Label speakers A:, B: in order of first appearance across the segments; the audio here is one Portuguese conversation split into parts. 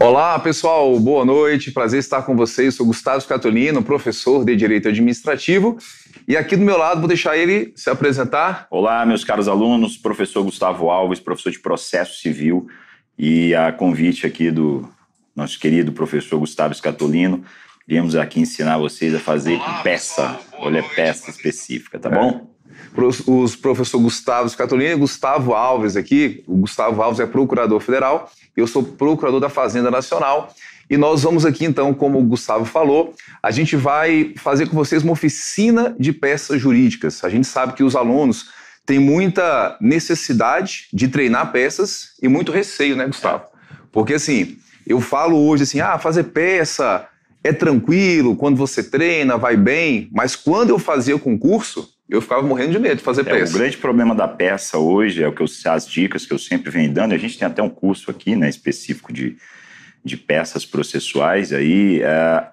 A: Olá, pessoal, boa noite, prazer estar com vocês. Sou Gustavo Scatolino, professor de Direito Administrativo, e aqui do meu lado vou deixar ele se apresentar.
B: Olá, meus caros alunos, professor Gustavo Alves, professor de Processo Civil, e a convite aqui do nosso querido professor Gustavo Scatolino, viemos aqui ensinar vocês a fazer peça, olha, peça específica, tá bom?
A: Os professor Gustavo Scatolino e Gustavo Alves aqui. O Gustavo Alves é procurador federal, eu sou procurador da Fazenda Nacional, e nós vamos aqui então, como o Gustavo falou, a gente vai fazer com vocês uma oficina de peças jurídicas. A gente sabe que os alunos têm muita necessidade de treinar peças e muito receio, né, Gustavo? Porque assim, eu falo hoje assim, fazer peça é tranquilo, quando você treina, vai bem, mas quando eu fazia o concurso, eu ficava morrendo de medo de fazer peça.
B: O grande problema da peça hoje é as dicas que eu sempre venho dando. A gente tem até um curso aqui, né, específico de peças processuais. Aí,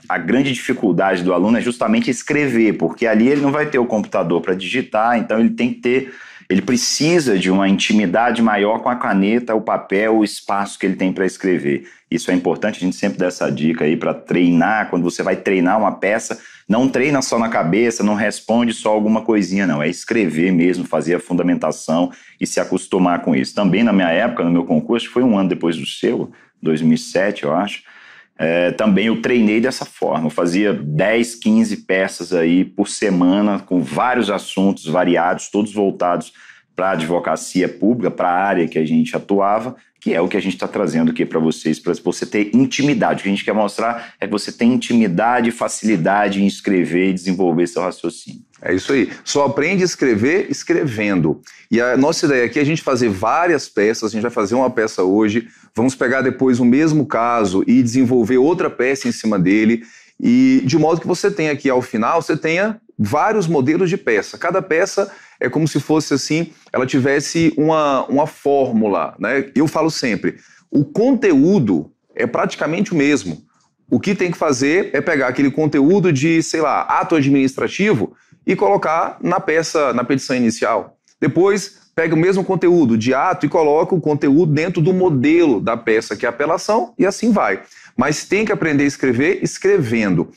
B: a grande dificuldade do aluno é justamente escrever, porque ali ele não vai ter o computador para digitar, então ele precisa de uma intimidade maior com a caneta, o papel, o espaço que ele tem para escrever. Isso é importante, a gente sempre dá essa dica aí para treinar. Quando você vai treinar uma peça, não treina só na cabeça, não responde só alguma coisinha, não. É escrever mesmo, fazer a fundamentação e se acostumar com isso. Também na minha época, no meu concurso, foi um ano depois do seu, 2007, eu acho, também eu treinei dessa forma. Eu fazia 10, 15 peças aí por semana, com vários assuntos variados, todos voltados para a advocacia pública, para a área que a gente atuava, que é o que a gente está trazendo aqui para vocês, para você ter intimidade. O que a gente quer mostrar é que você tem intimidade e facilidade em escrever e desenvolver seu raciocínio.
A: É isso aí. Só aprende a escrever escrevendo. E a nossa ideia aqui é a gente fazer várias peças. A gente vai fazer uma peça hoje, vamos pegar depois o mesmo caso e desenvolver outra peça em cima dele, e de modo que você tenha aqui ao final, você tenha vários modelos de peça. Cada peça é como se fosse assim, ela tivesse uma fórmula, né? Eu falo sempre, o conteúdo é praticamente o mesmo. O que tem que fazer é pegar aquele conteúdo de, sei lá, ato administrativo e colocar na peça, na petição inicial. Depois, pega o mesmo conteúdo de ato e coloca o conteúdo dentro do modelo da peça, que é a apelação, e assim vai. Mas tem que aprender a escrever escrevendo.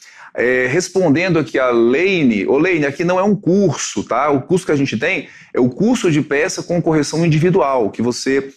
A: Respondendo aqui a Leine, Leine, aqui não é um curso, tá? O curso que a gente tem é o curso de peça com correção individual, que você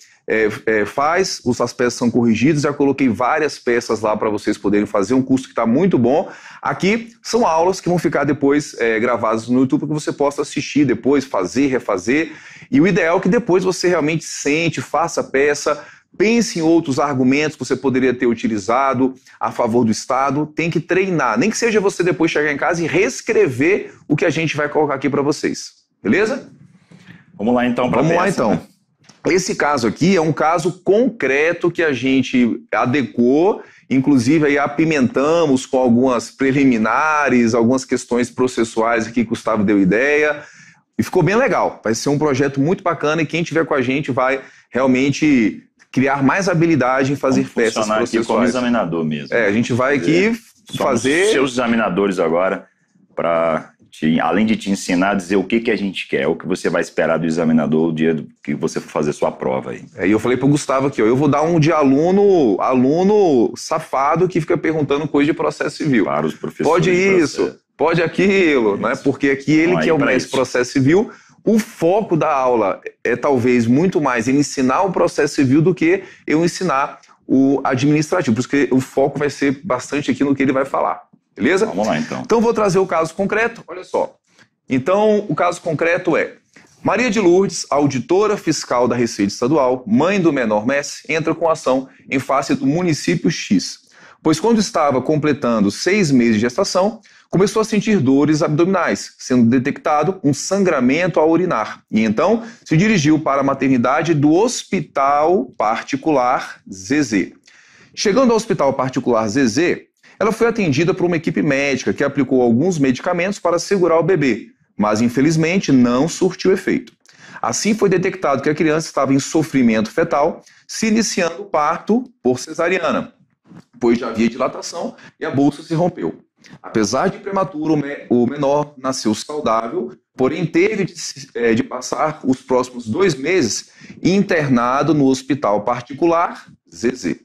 A: faz, as peças são corrigidas. Já coloquei várias peças lá para vocês poderem fazer, um curso que está muito bom. Aqui são aulas que vão ficar depois gravadas no YouTube, para que você possa assistir depois, fazer, refazer. E o ideal é que depois você realmente sente, faça a peça, pense em outros argumentos que você poderia ter utilizado a favor do Estado. Tem que treinar, nem que seja você depois chegar em casa e reescrever o que a gente vai colocar aqui para vocês. Beleza?
B: Vamos lá então para a peça.
A: Vamos lá então. Né? Esse caso aqui é um caso concreto que a gente adequou, inclusive aí apimentamos com algumas preliminares, algumas questões processuais aqui que o Gustavo deu ideia, e ficou bem legal. Vai ser um projeto muito bacana, e quem estiver com a gente vai realmente criar mais habilidade em fazer peças processuais.
B: Aqui como examinador mesmo.
A: A gente vai aqui fazer...
B: seus examinadores agora, para, além de te ensinar, dizer o que a gente quer, o que você vai esperar do examinador o dia que você for fazer sua prova aí.
A: E eu falei pro Gustavo aqui, eu vou dar um de aluno safado que fica perguntando coisa de processo civil.
B: Para os professores.
A: Pode isso, pode aquilo, né? Porque aqui ele que é o mestre processo civil. O foco da aula é talvez muito mais em ensinar o processo civil do que eu ensinar o administrativo. Por isso que o foco vai ser bastante aqui no que ele vai falar. Beleza?
B: Vamos lá, então.
A: Então, vou trazer o caso concreto. Olha só. Então, o caso concreto é: Maria de Lourdes, auditora fiscal da Receita Estadual, mãe do menor Messi, entra com ação em face do município X, pois quando estava completando 6 meses de gestação, começou a sentir dores abdominais, sendo detectado um sangramento ao urinar. E então se dirigiu para a maternidade do Hospital Particular Zezé. Chegando ao Hospital Particular Zezé, ela foi atendida por uma equipe médica que aplicou alguns medicamentos para segurar o bebê, mas infelizmente não surtiu efeito. Assim foi detectado que a criança estava em sofrimento fetal, se iniciando o parto por cesariana, pois já havia dilatação e a bolsa se rompeu. Apesar de prematuro, o menor nasceu saudável, porém teve de passar os próximos 2 meses internado no Hospital Particular Zezé.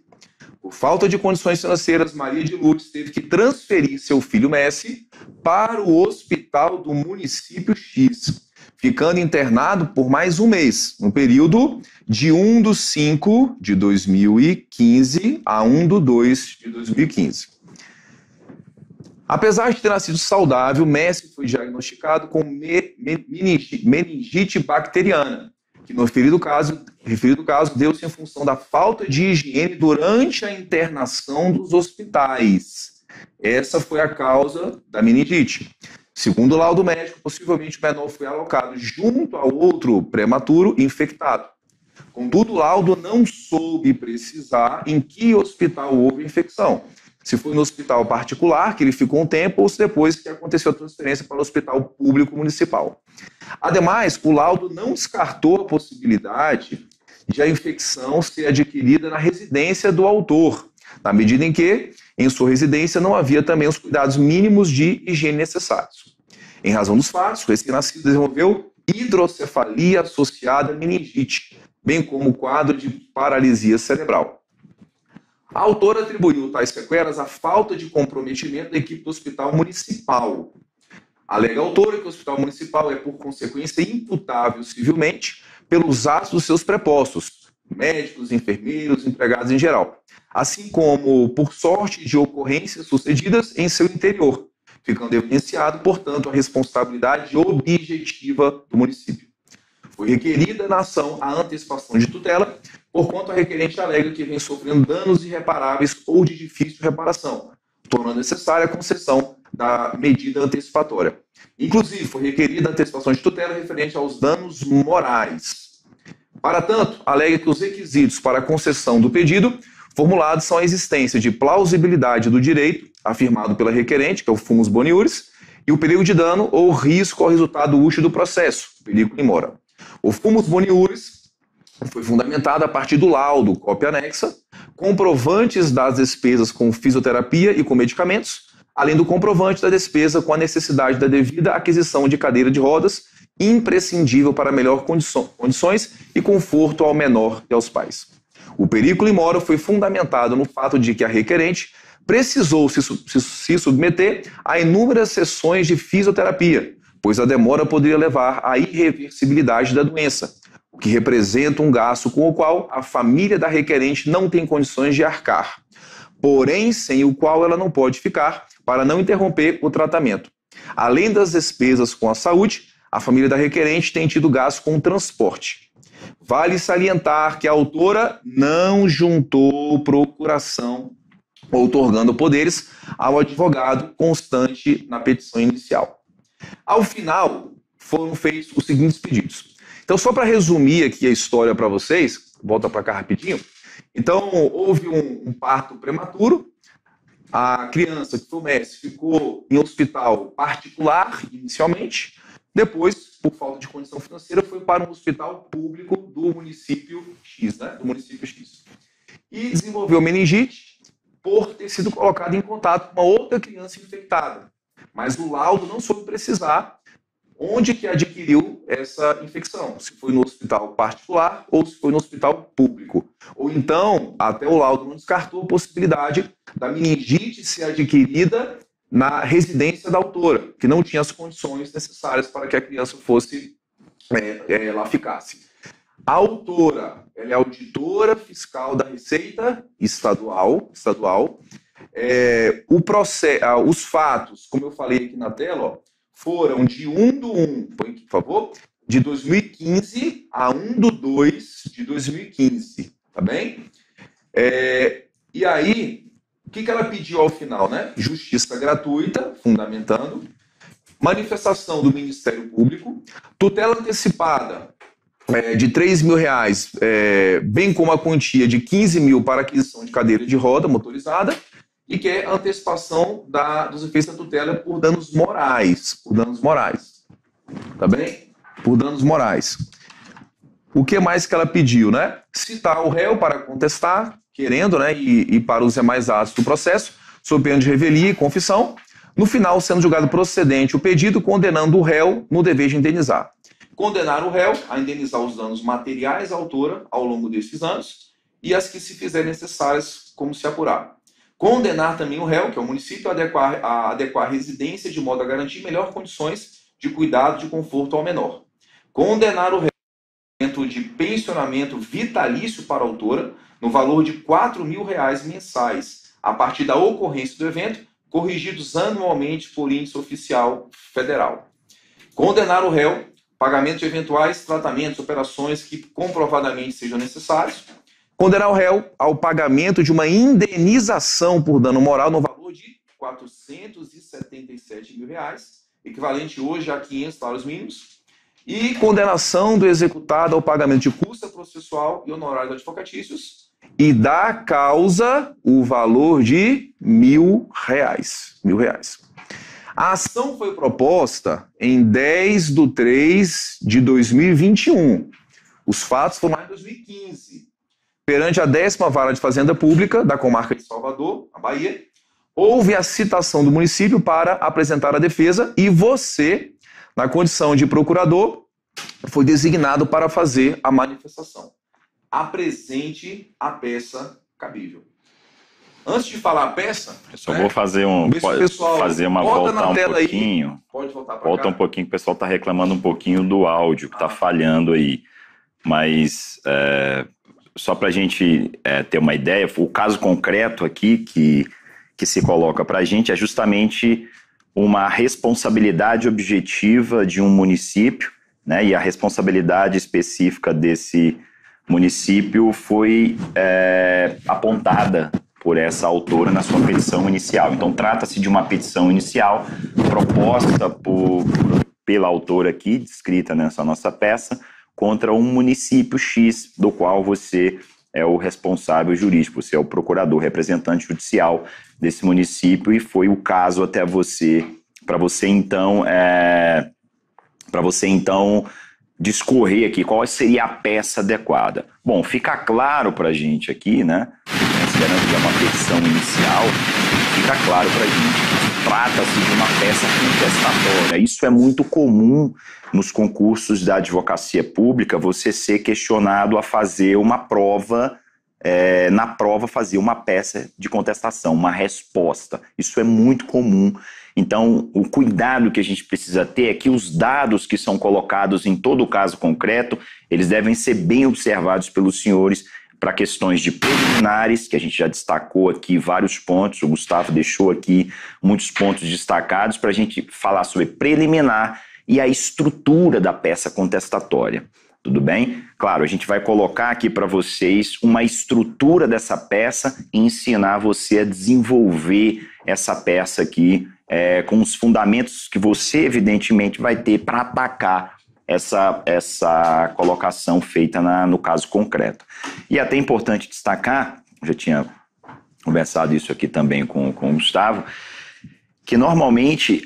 A: Por falta de condições financeiras, Maria de Lourdes teve que transferir seu filho Messi para o hospital do município X, ficando internado por mais um mês, no período de 1/5 de 2015 a 1/2 de 2015. Apesar de ter nascido saudável, Messi foi diagnosticado com meningite bacteriana, que no referido caso deu-se em função da falta de higiene durante a internação dos hospitais. Essa foi a causa da meningite. Segundo o laudo médico, possivelmente o menor foi alocado junto a outro prematuro infectado. Contudo, o laudo não soube precisar em que hospital houve a infecção. Se foi no hospital particular, que ele ficou um tempo, ou se depois que aconteceu a transferência para o hospital público municipal. Ademais, o laudo não descartou a possibilidade de a infecção ser adquirida na residência do autor, na medida em que, em sua residência, não havia também os cuidados mínimos de higiene necessários. Em razão dos fatos, o recém-nascido desenvolveu hidrocefalia associada à meningite, bem como o quadro de paralisia cerebral. A autora atribuiu tais sequelas à falta de comprometimento da equipe do hospital municipal. Alega a autora que o hospital municipal é, por consequência, imputável civilmente pelos atos dos seus prepostos, médicos, enfermeiros, empregados em geral, assim como por sorte de ocorrências sucedidas em seu interior, ficando evidenciado, portanto, a responsabilidade objetiva do município. Foi requerida na ação a antecipação de tutela, porquanto a requerente alega que vem sofrendo danos irreparáveis ou de difícil reparação, tornando necessária a concessão da medida antecipatória. Inclusive, foi requerida a antecipação de tutela referente aos danos morais. Para tanto, alega que os requisitos para a concessão do pedido formulados são a existência de plausibilidade do direito, afirmado pela requerente, que é o fumus boniuris, e o perigo de dano ou risco ao resultado útil do processo, perigo in mora. O fumus boniuris foi fundamentado a partir do laudo, cópia anexa, comprovantes das despesas com fisioterapia e com medicamentos, além do comprovante da despesa com a necessidade da devida aquisição de cadeira de rodas, imprescindível para melhor condições e conforto ao menor e aos pais. O perigo in mora foi fundamentado no fato de que a requerente precisou se submeter a inúmeras sessões de fisioterapia, pois a demora poderia levar à irreversibilidade da doença, o que representa um gasto com o qual a família da requerente não tem condições de arcar, porém sem o qual ela não pode ficar para não interromper o tratamento. Além das despesas com a saúde, a família da requerente tem tido gasto com o transporte. Vale salientar que a autora não juntou procuração, outorgando poderes ao advogado constante na petição inicial. Ao final, foram feitos os seguintes pedidos. Então, só para resumir aqui a história para vocês, volta para cá rapidinho. Então, houve um parto prematuro, a criança, que foi o Messi, ficou em hospital particular inicialmente, depois, por falta de condição financeira, foi para um hospital público do município X, né? Do município X. E desenvolveu meningite por ter sido colocado em contato com uma outra criança infectada. Mas o laudo não soube precisar onde que adquiriu essa infecção, se foi no hospital particular ou se foi no hospital público. Ou então, até o laudo não descartou a possibilidade da meningite ser adquirida na residência da autora, que não tinha as condições necessárias para que a criança fosse, lá ficasse. A autora, ela é auditora fiscal da Receita Estadual. Os fatos, como eu falei aqui na tela, ó, foram de 1/1, põe aqui, por favor, de 2015 a 1/2 de 2015, tá bem? E aí, o que ela pediu ao final, né? Justiça gratuita, fundamentando, manifestação do Ministério Público, tutela antecipada de R$3 mil, bem como a quantia de 15 mil para aquisição de cadeira de roda motorizada, e quer antecipação dos efeitos da tutela por danos morais. Tá bem? Por danos morais. O que mais que ela pediu, né? Citar o réu para contestar, querendo, né? E para os demais atos do processo, sob pena de revelia e confissão. No final, sendo julgado procedente o pedido, condenando o réu no dever de indenizar. Condenar o réu a indenizar os danos materiais à autora ao longo desses anos e as que se fizerem necessárias, como se apurar. Condenar também o réu, que é o município, a adequar a residência de modo a garantir melhores condições de cuidado e de conforto ao menor. Condenar o réu de pensionamento vitalício para a autora, no valor de R$ 4.000 mensais, a partir da ocorrência do evento, corrigidos anualmente por índice oficial federal. Condenar o réu, pagamento de eventuais tratamentos, operações que comprovadamente sejam necessários. Condenar o réu ao pagamento de uma indenização por dano moral no valor de R$ 477 mil, equivalente hoje a 500 salários mínimos. E condenação do executado ao pagamento de custa processual e honorários advocatícios. E da causa o valor de R$ 1.000. A ação foi proposta em 10/3/2021. Os fatos foram lá em 2015. Perante a 10ª Vara de Fazenda Pública da comarca de Salvador, a Bahia, houve a citação do município para apresentar a defesa e você, na condição de procurador, foi designado para fazer a manifestação. Apresente a peça cabível. Antes de falar a peça...
B: Eu só vou fazer uma volta um pouquinho.
A: Aí. Pode voltar para cá.
B: Volta um pouquinho, o pessoal está reclamando um pouquinho do áudio, que está falhando aí. Mas, só para a gente ter uma ideia, o caso concreto aqui que se coloca para a gente é justamente uma responsabilidade objetiva de um município, né? E a responsabilidade específica desse município foi apontada por essa autora na sua petição inicial. Então, trata-se de uma petição inicial proposta pela autora aqui, descrita nessa nossa peça, contra um município X, do qual você é o responsável jurídico, você é o procurador, representante judicial desse município, e foi o caso até você, para você então discorrer aqui qual seria a peça adequada. Bom, fica claro para a gente aqui, né, considerando que é uma petição inicial, fica claro para a gente que trata-se de uma peça contestatória. Isso é muito comum nos concursos da advocacia pública, você ser questionado a fazer uma prova, na prova fazer uma peça de contestação, uma resposta. Isso é muito comum. Então, o cuidado que a gente precisa ter é que os dados que são colocados em todo o caso concreto, eles devem ser bem observados pelos senhores para questões de preliminares, que a gente já destacou aqui vários pontos, o Gustavo deixou aqui muitos pontos destacados para a gente falar sobre preliminar e a estrutura da peça contestatória. Tudo bem? Claro, a gente vai colocar aqui para vocês uma estrutura dessa peça e ensinar você a desenvolver essa peça aqui com os fundamentos que você, evidentemente, vai ter para atacar essa colocação feita no caso concreto. E até importante destacar, já tinha conversado isso aqui também com o Gustavo, que normalmente,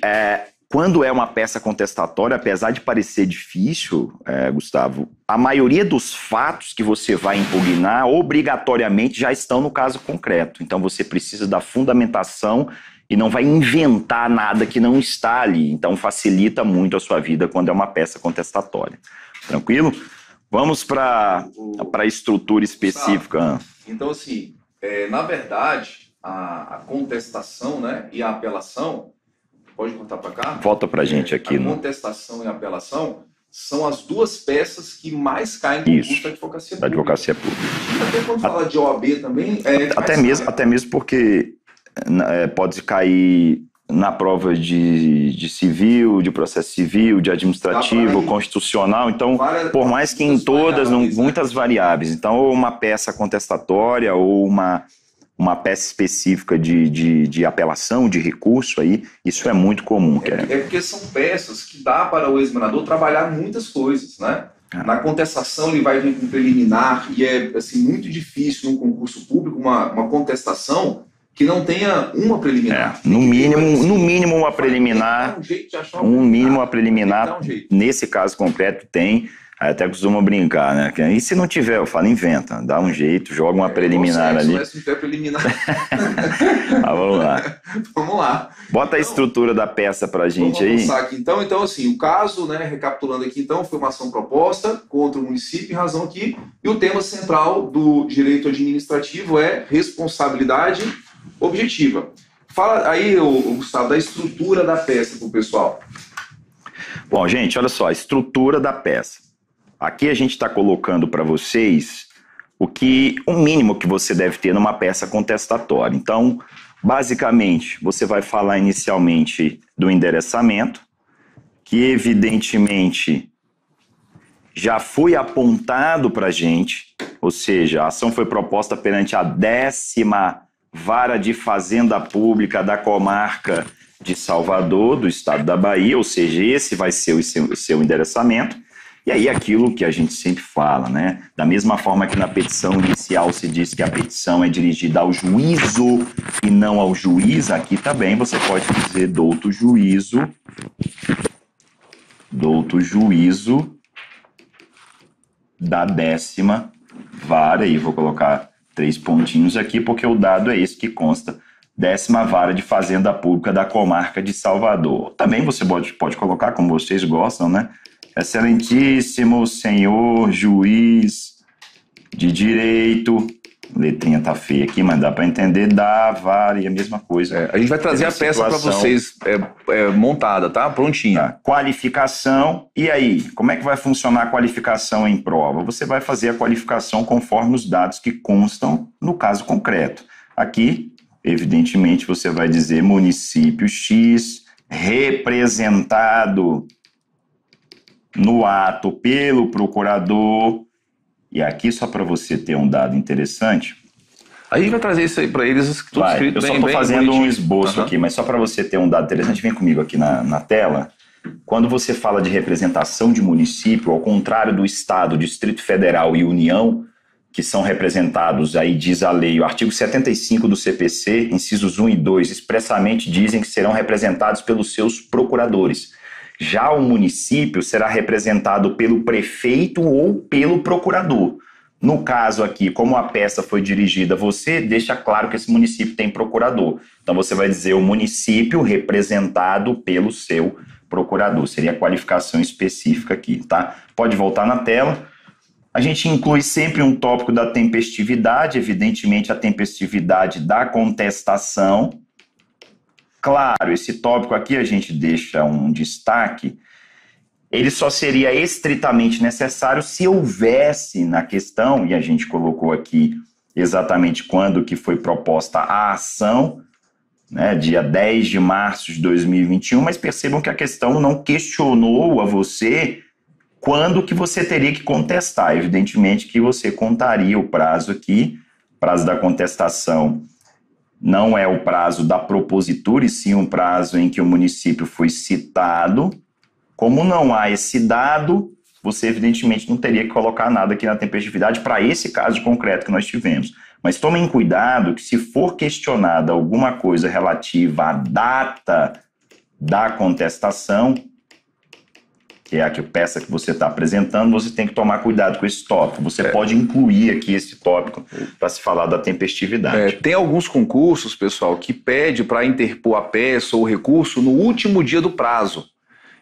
B: quando é uma peça contestatória, apesar de parecer difícil, Gustavo, a maioria dos fatos que você vai impugnar obrigatoriamente já estão no caso concreto. Então você precisa da fundamentação e não vai inventar nada que não está ali. Então facilita muito a sua vida quando é uma peça contestatória. Tranquilo? Vamos para a estrutura específica.
A: Então, assim, na verdade, a contestação, né, e a apelação, pode contar para cá?
B: Volta para a gente aqui.
A: A contestação e a apelação são as duas peças que mais caem no concurso da advocacia pública.
B: Advocacia pública.
A: Até quando fala de OAB também...
B: Até mesmo porque pode cair na prova de civil, de processo civil, de administrativo, constitucional. Então, por mais que em todas, muitas variáveis. Então, ou uma peça contestatória ou uma peça específica de apelação, de recurso, aí, isso é muito comum.
A: Porque são peças que dá para o examinador trabalhar muitas coisas, né? Na contestação ele vai vir com preliminar e é assim, muito difícil num concurso público uma contestação que não tenha uma preliminar.
B: No mínimo uma preliminar. Nesse caso concreto tem. Aí até costuma brincar, né? E se não tiver, eu falo, inventa, dá um jeito, joga uma preliminar ali.
A: Se tiver preliminar.
B: Vamos lá.
A: Vamos lá.
B: Bota a estrutura da peça pra gente aí.
A: Vamos aqui, então. Então, assim, o caso, né, recapitulando aqui, então, foi uma ação proposta contra o município em razão aqui, e o tema central do direito administrativo é responsabilidade objetiva. Fala aí, Gustavo, da estrutura da peça para o pessoal.
B: Bom, gente, olha só, a estrutura da peça. Aqui a gente está colocando para vocês o mínimo que você deve ter numa peça contestatória. Então, basicamente, você vai falar inicialmente do endereçamento, que evidentemente já foi apontado para a gente, ou seja, a ação foi proposta perante a 10ª Vara de Fazenda Pública da comarca de Salvador, do estado da Bahia, ou seja, esse vai ser o seu endereçamento. E aí aquilo que a gente sempre fala, né? Da mesma forma que na petição inicial se diz que a petição é dirigida ao juízo e não ao juiz, aqui também você pode dizer douto juízo da 10ª Vara, e vou colocar 3 pontinhos aqui, porque o dado é esse que consta, 10ª Vara de Fazenda Pública da comarca de Salvador. Também você pode colocar, como vocês gostam, né? Excelentíssimo senhor juiz de direito, letrinha tá feia aqui, mas dá para entender, da vara, e a mesma coisa.
A: A gente vai trazer a peça para vocês montada, tá? Prontinha.
B: Tá. Qualificação, e aí? Como é que vai funcionar a qualificação em prova? Você vai fazer a qualificação conforme os dados que constam no caso concreto. Aqui, evidentemente, você vai dizer município X, representado no ato pelo procurador. E aqui, só para você ter um dado interessante...
A: A gente vai trazer isso aí para eles, tudo escrito.
B: Eu só estou fazendo um esboço aqui, mas só para você ter um dado interessante, vem comigo aqui na tela. Quando você fala de representação de município, ao contrário do Estado, Distrito Federal e União, que são representados, aí diz a lei, o artigo 75 do CPC, incisos 1 e 2, expressamente dizem que serão representados pelos seus procuradores. Já o município será representado pelo prefeito ou pelo procurador. No caso aqui, como a peça foi dirigida a você, deixa claro que esse município tem procurador. Então você vai dizer o município representado pelo seu procurador. Seria a qualificação específica aqui, tá? Pode voltar na tela. A gente inclui sempre um tópico da tempestividade, evidentemente a tempestividade da contestação. Claro, esse tópico aqui a gente deixa um destaque, ele só seria estritamente necessário se houvesse na questão, e a gente colocou aqui exatamente quando que foi proposta a ação, né, dia 10 de março de 2021, mas percebam que a questão não questionou a você quando que você teria que contestar. Evidentemente que você contaria o prazo aqui, prazo da contestação não é o prazo da propositura, e sim um prazo em que o município foi citado. Como não há esse dado, você evidentemente não teria que colocar nada aqui na tempestividade para esse caso concreto que nós tivemos. Mas tomem cuidado que se for questionada alguma coisa relativa à data da contestação, que é a peça que você está apresentando, você tem que tomar cuidado com esse tópico. Você pode incluir aqui esse tópico para se falar da tempestividade.
A: Tem alguns concursos, pessoal, que pede para interpor a peça ou o recurso no último dia do prazo,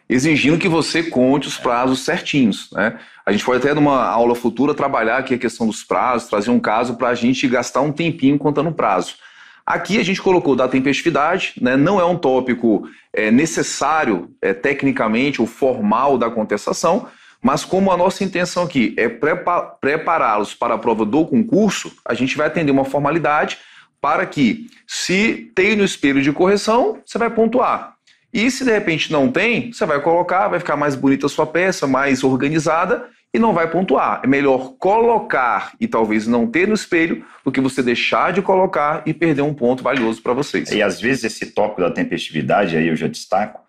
A: exigindo que você conte os prazos certinhos, né? A gente pode até, numa aula futura, trabalhar aqui a questão dos prazos, trazer um caso para a gente gastar um tempinho contando o prazo. Aqui a gente colocou da tempestividade, né? Não é um tópico necessário tecnicamente ou formal da contestação, mas como a nossa intenção aqui é prepará-los para a prova do concurso, a gente vai atender uma formalidade para que, se tem no espelho de correção, você vai pontuar. E se de repente não tem, você vai colocar, vai ficar mais bonita a sua peça, mais organizada, e não vai pontuar. É melhor colocar e talvez não ter no espelho do que você deixar de colocar e perder um ponto valioso para vocês.
B: E às vezes esse tópico da tempestividade, aí eu já destaco,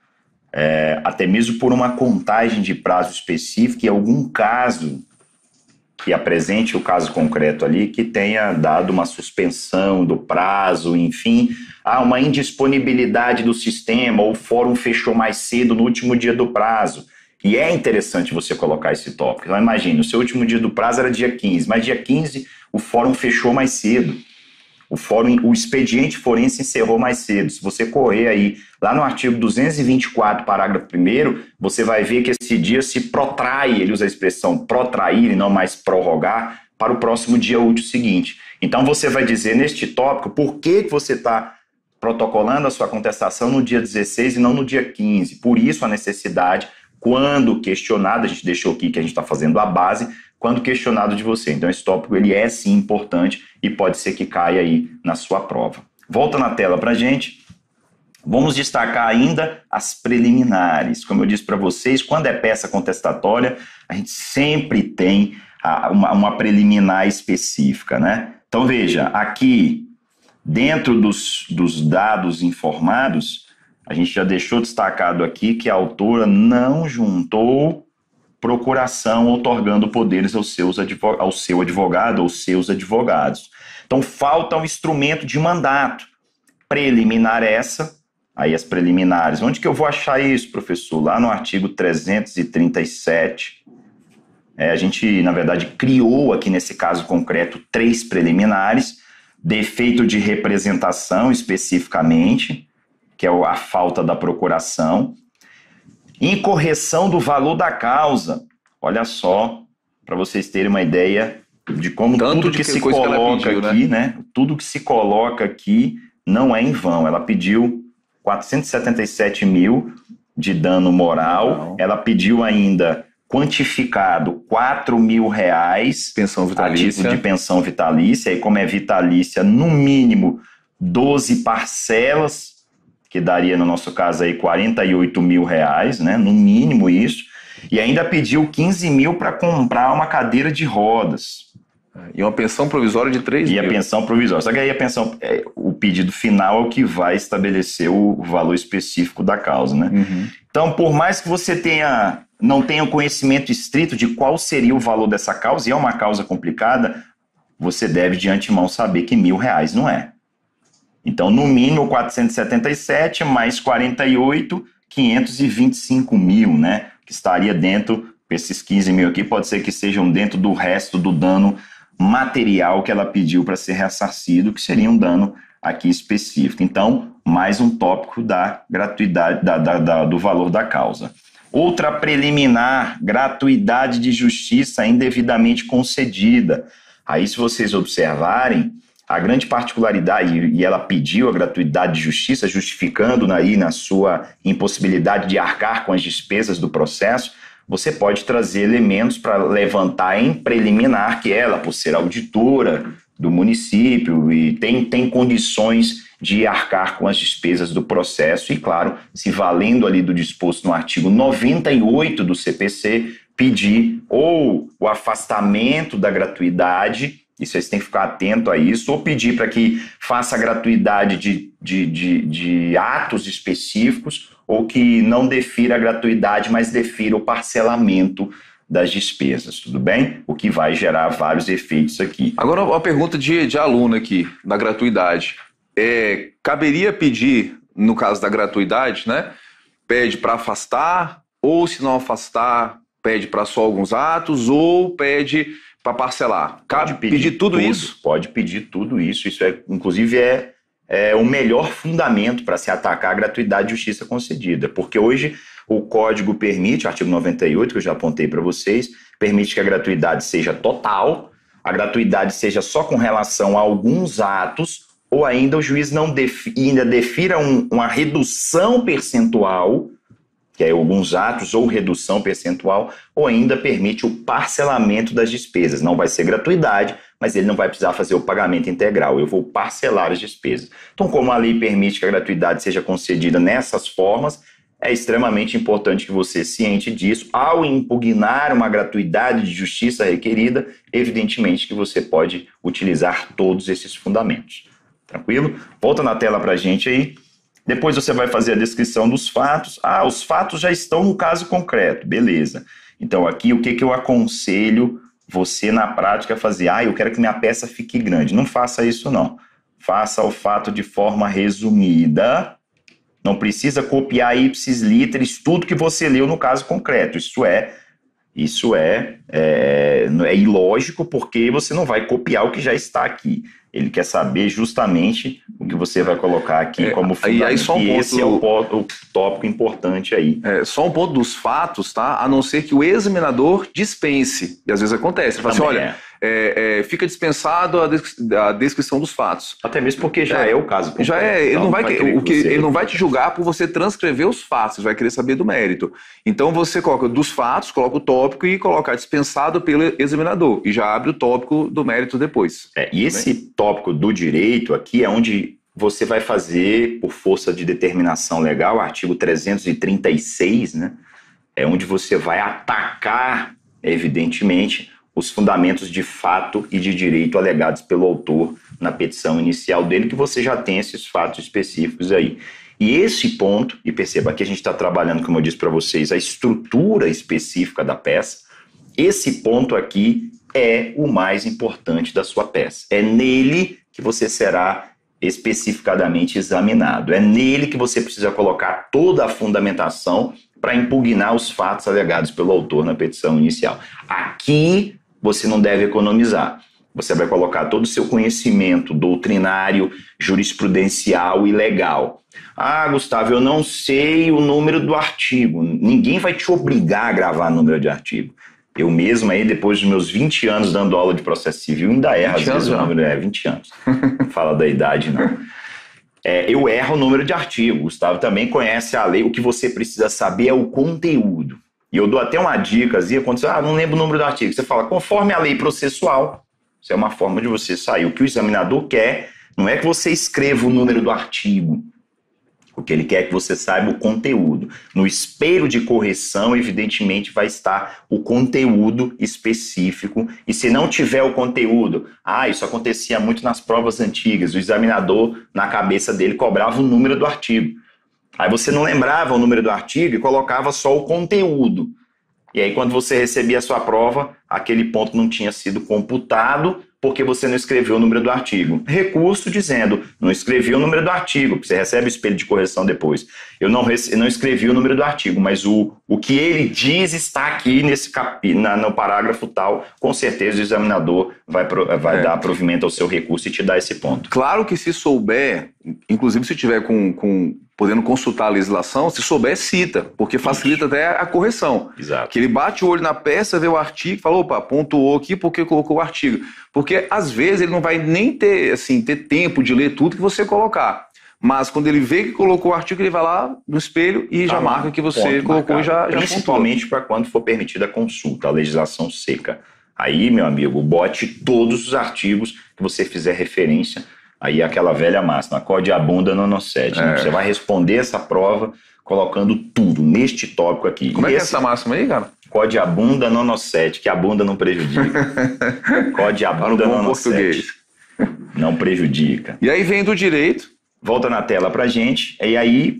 B: até mesmo por uma contagem de prazo específico e algum caso que apresente o caso concreto ali, que tenha dado uma suspensão do prazo, enfim, uma indisponibilidade do sistema, ou o fórum fechou mais cedo no último dia do prazo. E é interessante você colocar esse tópico. Então, imagine, o seu último dia do prazo era dia 15, mas dia 15 o fórum fechou mais cedo. O expediente forense encerrou mais cedo. Se você correr aí, lá no artigo 224, parágrafo 1º, você vai ver que esse dia se protrai, ele usa a expressão protrair e não mais prorrogar, para o próximo dia útil seguinte. Então você vai dizer neste tópico por que você está protocolando a sua contestação no dia 16 e não no dia 15. Por isso a necessidade, quando questionado, a gente deixou aqui que a gente está fazendo a base, quando questionado de você. Então esse tópico ele é sim importante e pode ser que caia aí na sua prova. Volta na tela para a gente. Vamos destacar ainda as preliminares. Como eu disse para vocês, quando é peça contestatória, a gente sempre tem uma preliminar específica, né? Então veja, aqui dentro dos dados informados, a gente já deixou destacado aqui que a autora não juntou procuração outorgando poderes ao seu advogado ou seus advogados. Então falta um instrumento de mandato preliminar aí as preliminares. Onde que eu vou achar isso, professor? Lá no artigo 337. A gente, na verdade, criou aqui nesse caso concreto 3 preliminares, defeito de representação especificamente, que é a falta da procuração, incorreção do valor da causa. Olha só, para vocês terem uma ideia de como tudo que se coloca aqui, né? Tudo que se coloca aqui não é em vão. Ela pediu 477 mil de dano moral, ela pediu ainda quantificado R$4.000
A: pensão vitalícia.
B: A título de pensão vitalícia, e como é vitalícia, no mínimo 12 parcelas, que daria, no nosso caso, aí R$48.000, né? No mínimo isso, e ainda pediu 15 mil para comprar uma cadeira de rodas.
A: E uma pensão provisória de 3 mil.
B: E a pensão provisória. Só que aí a pensão, o pedido final é o que vai estabelecer o valor específico da causa, né?
A: Uhum.
B: Então, por mais que você não tenha o conhecimento estrito de qual seria o valor dessa causa, e é uma causa complicada, você deve de antemão saber que R$1.000 não é. Então, no mínimo 477 mais 48, 525 mil, né? Que estaria dentro, esses 15 mil aqui, pode ser que sejam dentro do resto do dano material que ela pediu para ser ressarcido, que seria um dano aqui específico. Então, mais um tópico da gratuidade, do valor da causa. Outra preliminar, gratuidade de justiça indevidamente concedida. Aí, se vocês observarem, a grande particularidade, e ela pediu a gratuidade de justiça, justificando aí na sua impossibilidade de arcar com as despesas do processo, você pode trazer elementos para levantar em preliminar que ela, por ser auditora do município, e tem condições de arcar com as despesas do processo e, claro, se valendo ali do disposto no artigo 98 do CPC, pedir ou o afastamento da gratuidade, e vocês têm que ficar atento a isso, ou pedir para que faça a gratuidade de atos específicos, ou que não defira a gratuidade, mas defira o parcelamento das despesas, tudo bem? O que vai gerar vários efeitos aqui.
A: Agora, uma pergunta de aluno aqui, da gratuidade. Caberia pedir, no caso da gratuidade, né? Pede para afastar, ou se não afastar, pede para só alguns atos, ou pede para parcelar. Cabe pedir tudo isso?
B: Pode pedir tudo isso. Isso inclusive é o melhor fundamento para se atacar a gratuidade de justiça concedida, porque hoje o Código permite, o artigo 98, que eu já apontei para vocês, permite que a gratuidade seja total, a gratuidade seja só com relação a alguns atos, ou ainda o juiz ainda defira uma redução percentual, que é alguns atos ou redução percentual, ou ainda permite o parcelamento das despesas. Não vai ser gratuidade, mas ele não vai precisar fazer o pagamento integral. Eu vou parcelar as despesas. Então, como a lei permite que a gratuidade seja concedida nessas formas, é extremamente importante que você, ciente disso, ao impugnar uma gratuidade de justiça requerida, evidentemente que você pode utilizar todos esses fundamentos. Tranquilo? Volta na tela para a gente aí. Depois você vai fazer a descrição dos fatos. Os fatos já estão no caso concreto. Beleza. Então aqui o que eu aconselho você na prática fazer? Eu quero que minha peça fique grande. Não faça isso não. Faça o fato de forma resumida, Não precisa copiar ipsis literis tudo que você leu no caso concreto. Isso é ilógico, porque você não vai copiar o que já está aqui. Ele quer saber justamente o que você vai colocar aqui como fundamento.
A: Aí só um ponto,
B: esse é o tópico importante aí.
A: Só um ponto dos fatos, tá? A não ser que o examinador dispense. E às vezes acontece. Ele fala assim, olha, fica dispensado a descrição dos fatos.
B: Até mesmo porque já é o caso.
A: Já é. Ele não vai te julgar por você transcrever os fatos. Ele vai querer saber do mérito. Então você coloca dos fatos, coloca o tópico e coloca dispensado pelo examinador. E já abre o tópico do mérito depois.
B: E esse tópico do direito aqui é onde você vai fazer, por força de determinação legal, artigo 336, né? É onde você vai atacar, evidentemente, os fundamentos de fato e de direito alegados pelo autor na petição inicial dele, que você já tem esses fatos específicos aí. E esse ponto, e perceba, aqui a gente está trabalhando, como eu disse para vocês, a estrutura específica da peça. Esse ponto aqui é o mais importante da sua peça. É nele que você será especificadamente examinado. É nele que você precisa colocar toda a fundamentação para impugnar os fatos alegados pelo autor na petição inicial. Aqui você não deve economizar. Você vai colocar todo o seu conhecimento doutrinário, jurisprudencial e legal. Ah, Gustavo, eu não sei o número do artigo. Ninguém vai te obrigar a gravar número de artigo. Eu mesmo aí, depois dos meus 20 anos dando aula de processo civil, ainda erro às vezes o número. 20 anos. Não fala da idade, não. Eu erro o número de artigo. Gustavo também conhece a lei. O que você precisa saber é o conteúdo. E eu dou até uma dica, quando você não lembra o número do artigo. Você fala, conforme a lei processual. Isso é uma forma de você sair. O que o examinador quer não é que você escreva o número do artigo. O que ele quer é que você saiba o conteúdo. No espelho de correção, evidentemente, vai estar o conteúdo específico. E se não tiver o conteúdo, isso acontecia muito nas provas antigas. O examinador, na cabeça dele, cobrava o número do artigo. Aí você não lembrava o número do artigo e colocava só o conteúdo. E aí, quando você recebia a sua prova, aquele ponto não tinha sido computado porque você não escreveu o número do artigo. Recurso dizendo, não escrevi o número do artigo, você recebe o espelho de correção depois. Eu não escrevi o número do artigo, mas o que ele diz está aqui no parágrafo tal. Com certeza o examinador vai dar provimento ao seu recurso e te dar esse ponto.
A: Claro que se souber, inclusive se tiver podendo consultar a legislação, se souber, cita, porque facilita até a correção.
B: Exato.
A: Que ele bate o olho na peça, vê o artigo e fala, opa, pontuou aqui porque colocou o artigo. Porque, às vezes, ele não vai nem ter tempo de ler tudo que você colocar. Mas, quando ele vê que colocou o artigo, ele vai lá no espelho e já marca que você colocou e já
B: principalmente para quando for permitida a consulta, a legislação seca. Aí, meu amigo, bote todos os artigos que você fizer referência. Aí aquela velha máxima, acorde a bunda, não nocede. Né? Você vai responder essa prova colocando tudo neste tópico aqui.
A: Como é que é essa máxima aí, cara?
B: Acorde a bunda, não nocede, que a bunda não prejudica. Acorde a bunda, não nocede. Não prejudica.
A: E aí vem do direito.
B: Volta na tela pra gente. E aí,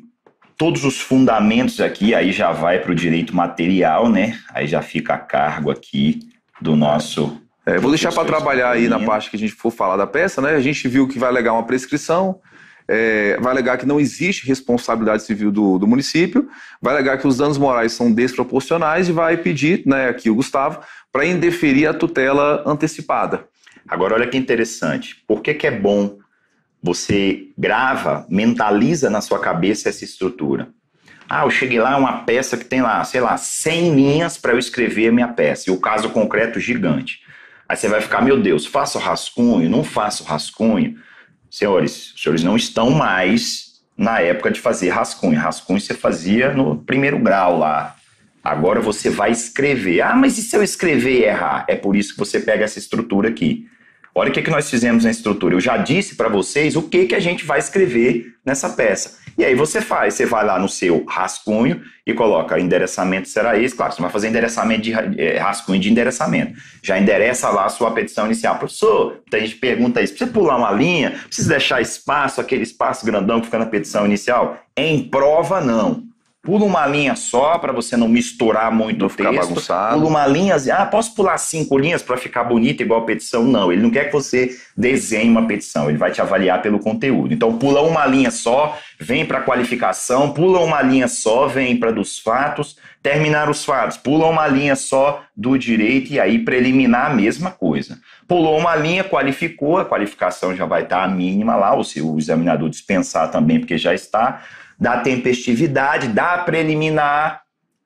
B: todos os fundamentos aqui, aí já vai pro direito material, né? Aí já fica a cargo aqui do nosso...
A: vou deixar para trabalhar aí na parte que a gente for falar da peça, né? A gente viu que vai alegar uma prescrição, vai alegar que não existe responsabilidade civil do município, vai alegar que os danos morais são desproporcionais e vai pedir, né, aqui o Gustavo, para indeferir a tutela antecipada.
B: Agora, olha que interessante. Por que é bom você mentaliza na sua cabeça essa estrutura? Eu cheguei lá, é uma peça que tem lá, 100 linhas para eu escrever a minha peça, e o caso concreto gigante. Aí você vai ficar, meu Deus, faço rascunho, não faço rascunho? Senhores, os senhores não estão mais na época de fazer rascunho. Rascunho você fazia no primeiro grau lá. Agora você vai escrever. Mas e se eu escrever e errar? É por isso que você pega essa estrutura aqui. Olha o que nós fizemos na estrutura. Eu já disse para vocês o que a gente vai escrever nessa peça. E aí você vai lá no seu rascunho e coloca endereçamento será esse. Claro, você vai fazer endereçamento de rascunho de endereçamento. Já endereça lá a sua petição inicial. Professor, a gente pergunta isso, precisa pular uma linha? Precisa deixar espaço, aquele espaço grandão que fica na petição inicial? Em prova, não. Pula uma linha só para você não misturar muito o texto.
A: Bagunçado.
B: Pula uma linha, posso pular 5 linhas para ficar bonito igual a petição? Não, ele não quer que você desenhe uma petição, ele vai te avaliar pelo conteúdo. Então pula uma linha só, vem para a qualificação, pula uma linha só, vem para dos fatos, terminar os fatos, pula uma linha só do direito e aí preliminar a mesma coisa. Pulou uma linha, qualificou, a qualificação já vai estar a mínima lá, ou se o examinador dispensar também, porque já está. Da tempestividade, da preliminar.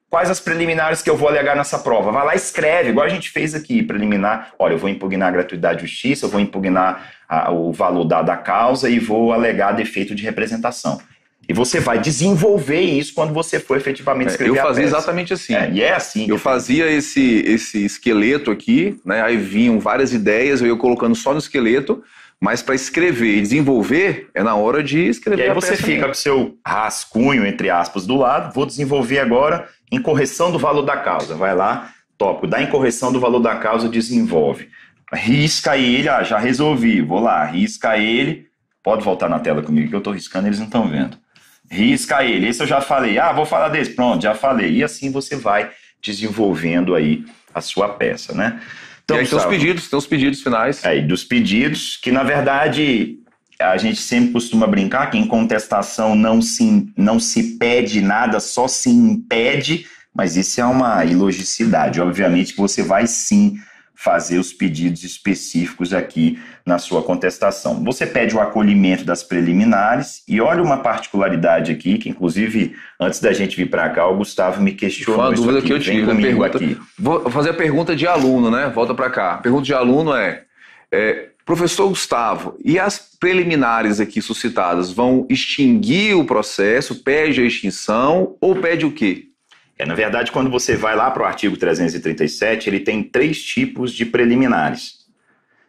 B: Quais as preliminares que eu vou alegar nessa prova? Vai lá e escreve, igual a gente fez aqui, preliminar. Olha, eu vou impugnar a gratuidade de justiça, eu vou impugnar o valor da causa e vou alegar defeito de representação. E você vai desenvolver isso quando você for efetivamente escrever a peça.
A: Eu fazia exatamente assim.
B: E é assim.
A: Eu fazia esse esqueleto aqui, né? Aí vinham várias ideias, eu ia colocando só no esqueleto, mas para escrever e desenvolver é na hora de escrever.
B: E aí você fica com o seu rascunho, entre aspas, do lado. Vou desenvolver agora incorreção do valor da causa. Vai lá, tópico da incorreção do valor da causa, desenvolve. Risca ele, já resolvi. Vou lá, risca ele. Pode voltar na tela comigo que eu estou riscando, eles não estão vendo. Risca ele. Esse eu já falei. Vou falar desse. Pronto, já falei. E assim você vai desenvolvendo aí a sua peça, né?
A: Então, e aí tem os pedidos finais.
B: E dos pedidos, que na verdade a gente sempre costuma brincar que em contestação não se pede nada, só se impede, mas isso é uma ilogicidade. Obviamente que você vai sim fazer os pedidos específicos aqui na sua contestação. Você pede o acolhimento das preliminares e olha uma particularidade aqui, que inclusive antes da gente vir para cá, o Gustavo me questionou.
A: Foi uma dúvida que eu tive. Vou fazer a pergunta de aluno, né? Volta para cá. A pergunta de aluno professor Gustavo, e as preliminares aqui suscitadas vão extinguir o processo, pede a extinção ou pede o quê?
B: Na verdade, quando você vai lá para o artigo 337, ele tem 3 tipos de preliminares.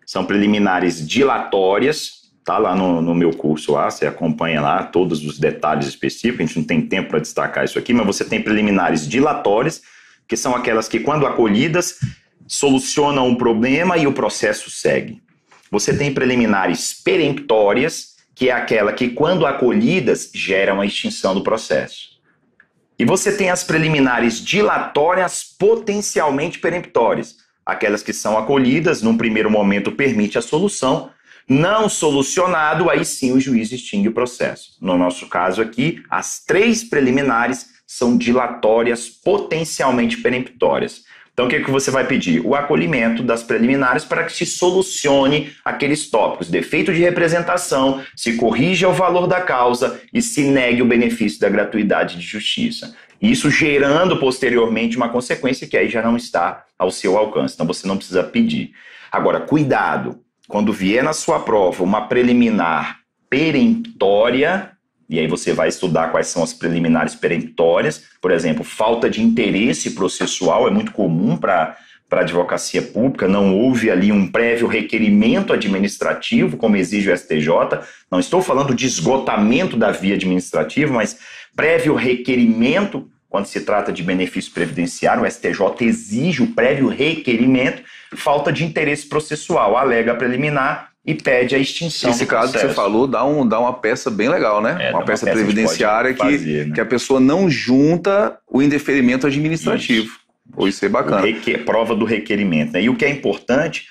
B: São preliminares dilatórias, tá lá no meu curso lá, você acompanha lá todos os detalhes específicos, a gente não tem tempo para destacar isso aqui, mas você tem preliminares dilatórias, que são aquelas que, quando acolhidas, solucionam um problema e o processo segue. Você tem preliminares peremptórias, que é aquela que, quando acolhidas, geram a extinção do processo. E você tem as preliminares dilatórias potencialmente peremptórias, aquelas que são acolhidas, num primeiro momento permite a solução, não solucionado, aí sim o juiz extingue o processo. No nosso caso aqui, as 3 preliminares são dilatórias potencialmente peremptórias. Então o que você vai pedir? O acolhimento das preliminares para que se solucione aqueles tópicos, defeito de representação, se corrija o valor da causa e se negue o benefício da gratuidade de justiça. Isso gerando posteriormente uma consequência que aí já não está ao seu alcance, então você não precisa pedir. Agora, cuidado, quando vier na sua prova uma preliminar peremptória, e aí você vai estudar quais são as preliminares peremptórias. Por exemplo, falta de interesse processual é muito comum para a advocacia pública. Não houve ali um prévio requerimento administrativo, como exige o STJ. Não estou falando de esgotamento da via administrativa, mas prévio requerimento, quando se trata de benefício previdenciário, o STJ exige o prévio requerimento. Falta de interesse processual, alega a preliminar e pede a extinção.
A: Esse caso que você falou dá uma peça bem legal, né? Uma peça previdenciária que a pessoa não junta o indeferimento administrativo. Isso é bacana.
B: Prova do requerimento, né? E o que é importante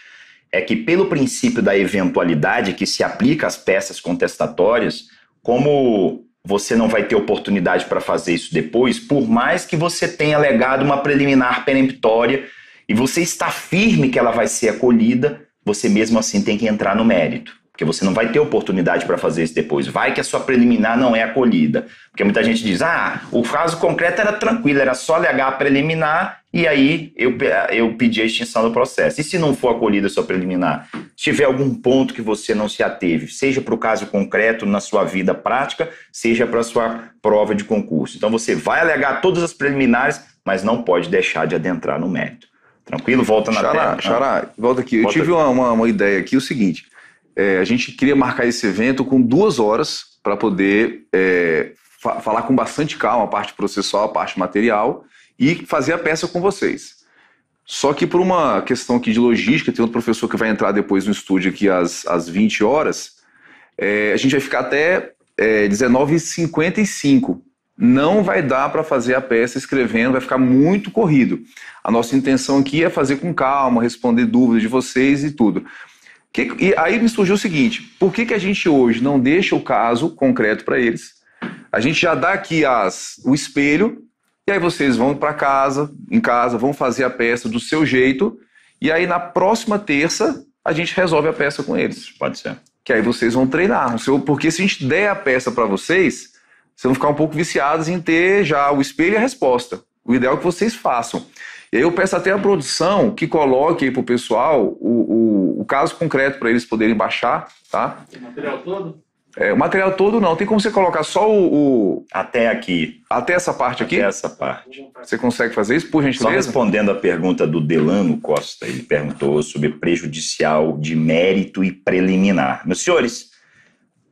B: é que, pelo princípio da eventualidade que se aplica às peças contestatórias, como você não vai ter oportunidade para fazer isso depois, por mais que você tenha alegado uma preliminar peremptória e você está firme que ela vai ser acolhida, você mesmo assim tem que entrar no mérito, porque você não vai ter oportunidade para fazer isso depois. Vai que a sua preliminar não é acolhida, porque muita gente diz, o caso concreto era tranquilo, era só alegar a preliminar e aí eu pedi a extinção do processo. E se não for acolhida a sua preliminar? Se tiver algum ponto que você não se ateve, seja para o caso concreto na sua vida prática, seja para a sua prova de concurso. Então você vai alegar todas as preliminares, mas não pode deixar de adentrar no mérito. Tranquilo? Volta na tela.
A: Xará, volta aqui. Eu tive uma ideia aqui, o seguinte, a gente queria marcar esse evento com 2 horas para poder falar com bastante calma a parte processual, a parte material e fazer a peça com vocês. Só que por uma questão aqui de logística, tem outro professor que vai entrar depois no estúdio aqui às 20 horas, a gente vai ficar até 19h55. não vai dar para fazer a peça escrevendo, vai ficar muito corrido. A nossa intenção aqui é fazer com calma, responder dúvidas de vocês e tudo. E aí me surgiu o seguinte, por que a gente hoje não deixa o caso concreto para eles? A gente já dá aqui o espelho, e aí vocês vão para casa, vão fazer a peça do seu jeito, e aí na próxima terça a gente resolve a peça com eles.
B: Pode ser.
A: Que aí vocês vão treinar. Porque se a gente der a peça para vocês vão ficar um pouco viciados em ter já o espelho e a resposta. O ideal é que vocês façam. E aí eu peço até a produção que coloque aí para o pessoal o caso concreto para eles poderem baixar, tá?
C: O material todo?
A: O material todo não. Tem como você colocar só
B: Até aqui.
A: Até essa parte aqui?
B: Até essa parte.
A: Você consegue fazer isso, por gentileza?
B: Só respondendo a pergunta do Delano Costa, ele perguntou sobre prejudicial de mérito e preliminar. Meus senhores,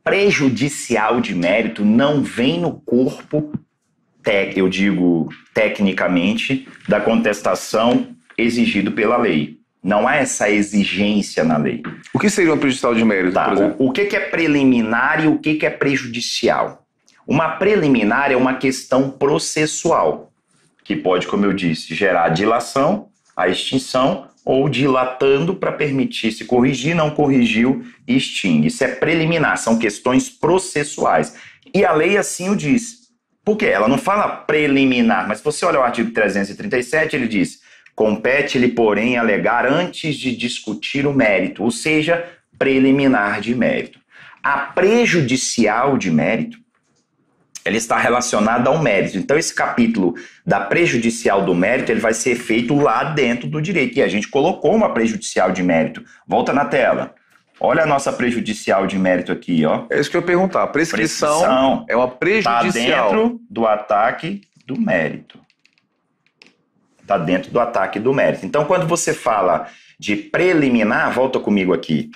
B: prejudicial de mérito não vem no corpo, eu digo tecnicamente, da contestação exigido pela lei. Não há essa exigência na lei.
A: O que seria um prejudicial de mérito, por exemplo?
B: O que é preliminar e o que é prejudicial? Uma preliminar é uma questão processual, que pode, como eu disse, gerar dilação, a extinção, ou dilatando para permitir se corrigir, não corrigiu, extingue. Isso é preliminar, são questões processuais. E a lei assim o diz. Por quê? Ela não fala preliminar, mas se você olhar o artigo 337, ele diz: compete-lhe, porém, alegar antes de discutir o mérito, ou seja, preliminar de mérito. A prejudicial de mérito, ela está relacionada ao mérito. Então, esse capítulo da prejudicial do mérito, ele vai ser feito lá dentro do direito. E a gente colocou uma prejudicial de mérito. Volta na tela. Olha a nossa prejudicial de mérito aqui, ó.
A: É isso que eu ia perguntar. Prescrição é uma prejudicial.
B: Está dentro do ataque do mérito. Está dentro do ataque do mérito. Então, quando você fala de preliminar, volta comigo aqui.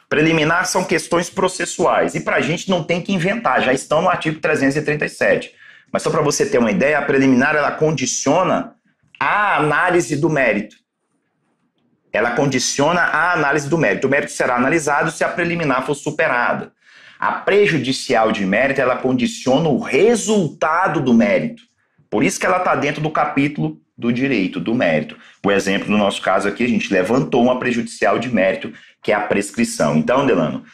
B: Preliminar são questões processuais. E para a gente não tem que inventar, já estão no artigo 337. Mas só para você ter uma ideia, a preliminar ela condiciona a análise do mérito. Ela condiciona a análise do mérito. O mérito será analisado se a preliminar for superada. A prejudicial de mérito, ela condiciona o resultado do mérito. Por isso que ela está dentro do capítulo do direito, do mérito. O exemplo no nosso caso aqui, a gente levantou uma prejudicial de mérito, que é a prescrição. Então, Delano,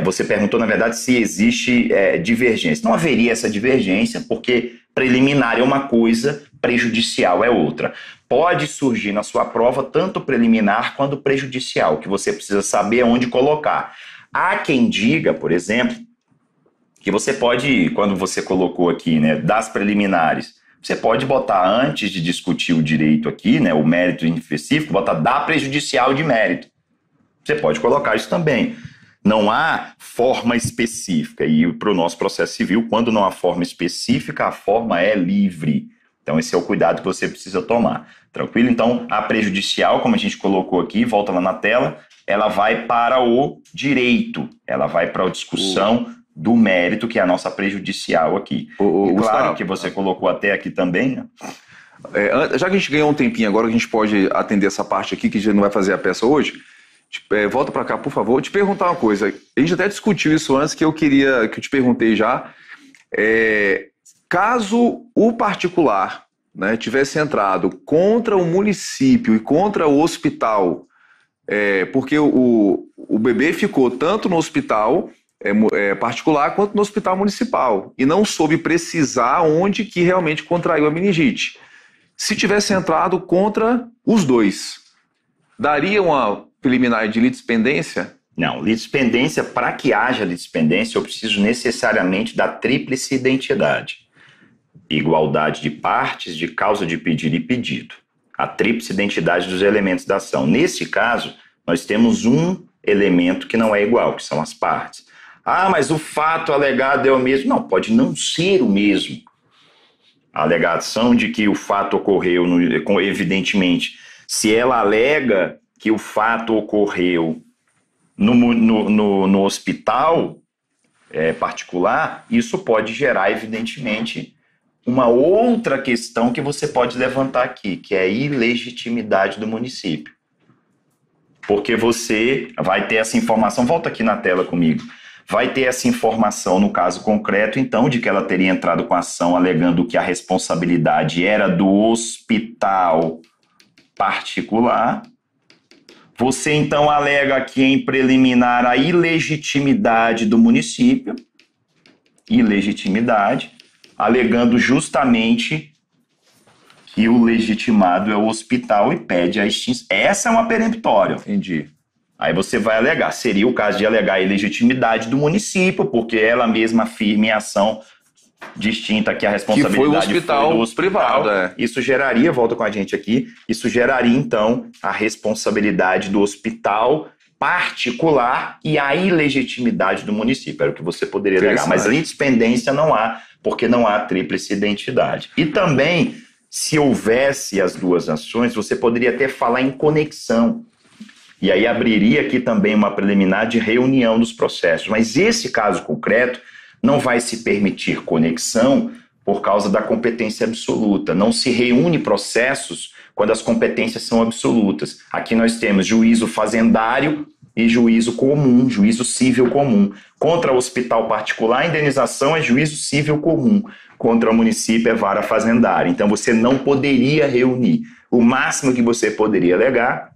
B: você perguntou, na verdade, se existe divergência. Não haveria essa divergência, porque preliminar é uma coisa, prejudicial é outra. Pode surgir na sua prova tanto preliminar quanto prejudicial, que você precisa saber onde colocar. Há quem diga, por exemplo, que você pode, quando você colocou aqui, né, das preliminares, você pode botar antes de discutir o direito aqui, né, o mérito em específico, botar da prejudicial de mérito. Você pode colocar isso também. Não há forma específica. E para o nosso processo civil, quando não há forma específica, a forma é livre. Então esse é o cuidado que você precisa tomar. Tranquilo? Então a prejudicial, como a gente colocou aqui, volta lá na tela, ela vai para o direito. Ela vai para a discussão do mérito, que é a nossa prejudicial aqui. Claro Gustavo, que você colocou até aqui também, né?
A: Já que a gente ganhou um tempinho agora, que a gente pode atender essa parte aqui, que a gente não vai fazer a peça hoje, volta para cá, por favor. Vou te perguntar uma coisa. A gente até discutiu isso antes, que eu te perguntei já. Caso o particular, né, tivesse entrado contra o município e contra o hospital, porque o bebê ficou tanto no hospital particular quanto no hospital municipal e não soube precisar onde que realmente contraiu a meningite. Se tivesse entrado contra os dois, daria uma preliminar de litispendência?
B: Não, litispendência, para que haja litispendência, eu preciso necessariamente da tríplice identidade. Igualdade de partes, de causa de pedido e pedido. A tríplice identidade dos elementos da ação. Nesse caso, nós temos um elemento que não é igual, que são as partes. Ah, mas o fato alegado é o mesmo. Não, pode não ser o mesmo. A alegação de que o fato ocorreu, evidentemente, se ela alega que o fato ocorreu no hospital particular, isso pode gerar, evidentemente, uma outra questão que você pode levantar aqui, que é a ilegitimidade do município. Porque você vai ter essa informação, volta aqui na tela comigo, vai ter essa informação no caso concreto, então, de que ela teria entrado com a ação alegando que a responsabilidade era do hospital particular. Você, então, alega aqui em preliminar a ilegitimidade do município, ilegitimidade, alegando justamente que o legitimado é o hospital e pede a extinção. Essa é uma peremptória.
A: Entendi.
B: Aí você vai alegar. Seria o caso de alegar a ilegitimidade do município, porque ela mesma afirma em ação distinta que a responsabilidade
A: foi do hospital privado.
B: Isso geraria, volta com a gente aqui, isso geraria, então, a responsabilidade do hospital particular e a ilegitimidade do município. Era o que você poderia alegar. Mas a independência não há, porque não há tríplice identidade. E também, se houvesse as duas ações, você poderia até falar em conexão. E aí abriria aqui também uma preliminar de reunião dos processos. Mas esse caso concreto não vai se permitir conexão por causa da competência absoluta. Não se reúne processos quando as competências são absolutas. Aqui nós temos juízo fazendário e juízo comum, juízo civil comum. Contra o hospital particular, a indenização é juízo civil comum. Contra o município é vara fazendária. Então você não poderia reunir. O máximo que você poderia alegar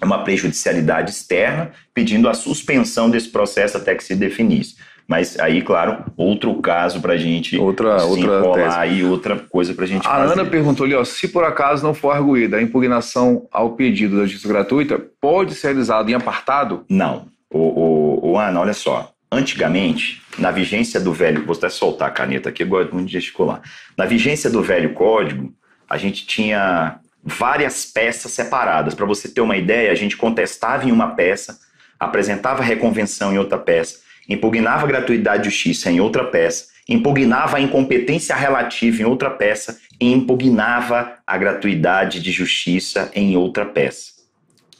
B: é uma prejudicialidade externa, pedindo a suspensão desse processo até que se definisse. Mas aí, claro, outro caso para a gente
A: outra
B: aí, outra coisa para a gente fazer.
A: A Ana perguntou ali, se por acaso não for arguída a impugnação ao pedido da justiça gratuita, pode ser realizado em apartado?
B: Não. Ana, olha só. Antigamente, na vigência do velho... Vou até soltar a caneta aqui, eu gosto muito de gesticular. Na vigência do velho código, a gente tinha várias peças separadas. Para você ter uma ideia, a gente contestava em uma peça, apresentava reconvenção em outra peça, impugnava a gratuidade de justiça em outra peça, impugnava a incompetência relativa em outra peça e impugnava a gratuidade de justiça em outra peça.